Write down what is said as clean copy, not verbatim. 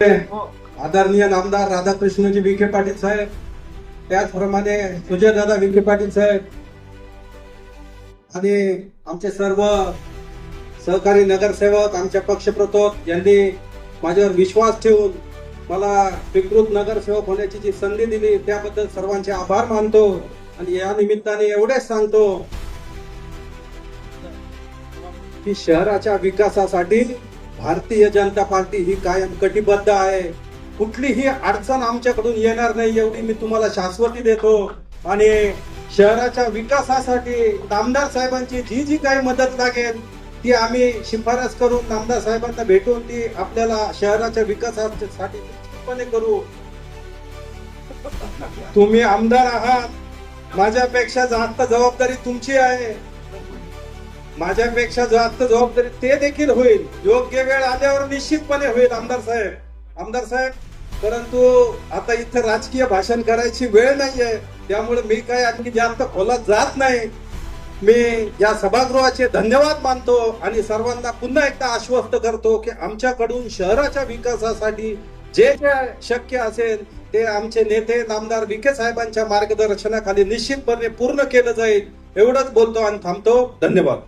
आदरणीय नामदार राधाकृष्णजी विखे पाटील साहेब, त्याचप्रमाणे सुजयदादा विखे पाटील साहेब आणि आमचे सर्व सहकारी नगरसेवक, आमच्या पक्षप्रतोद यांनी माझ्यावर विश्वास ठेवून मला स्वीकृत नगरसेवक होण्याची जी संधी दिली त्याबद्दल सर्वांचे आभार मानतो. आणि या निमित्ताने एवढेच सांगतो की शहराच्या विकासासाठी भारतीय जनता पार्टी ही कायम कटिबद्ध आहे. कुठलीही अडचण आमच्याकडून येणार नाही एवढी मी तुम्हाला शाश्वती देतो. आणि शहराच्या विकासासाठी नामदार साहेबांची जी जी काही मदत लागेल ती आम्ही शिफारस करून नामदार साहेबांना भेटून ती आपल्याला शहराच्या विकासासाठी निश्चितपणे करू. तुम्ही आमदार आहात, माझ्यापेक्षा जास्त जबाबदारी तुमची आहे. माझ्यापेक्षा जास्त जबाबदारी ते देखील होईल, योग्य वेळ आल्यावर निश्चितपणे होईल आमदार साहेब. परंतु आता इथं राजकीय भाषण करायची वेळ नाहीये, त्यामुळे मी काय आणखी जास्त खोलात जात नाही. मी या सभागृहाचे धन्यवाद मानतो आणि सर्वांना पुन्हा एकदा आश्वस्त करतो की आमच्याकडून शहराच्या विकासासाठी जे जे शक्य असेल ते आमचे नेते नामदार विखे साहेबांच्या मार्गदर्शनाखाली निश्चितपणे पूर्ण केलं जाईल. एवढंच बोलतो आणि थांबतो. धन्यवाद.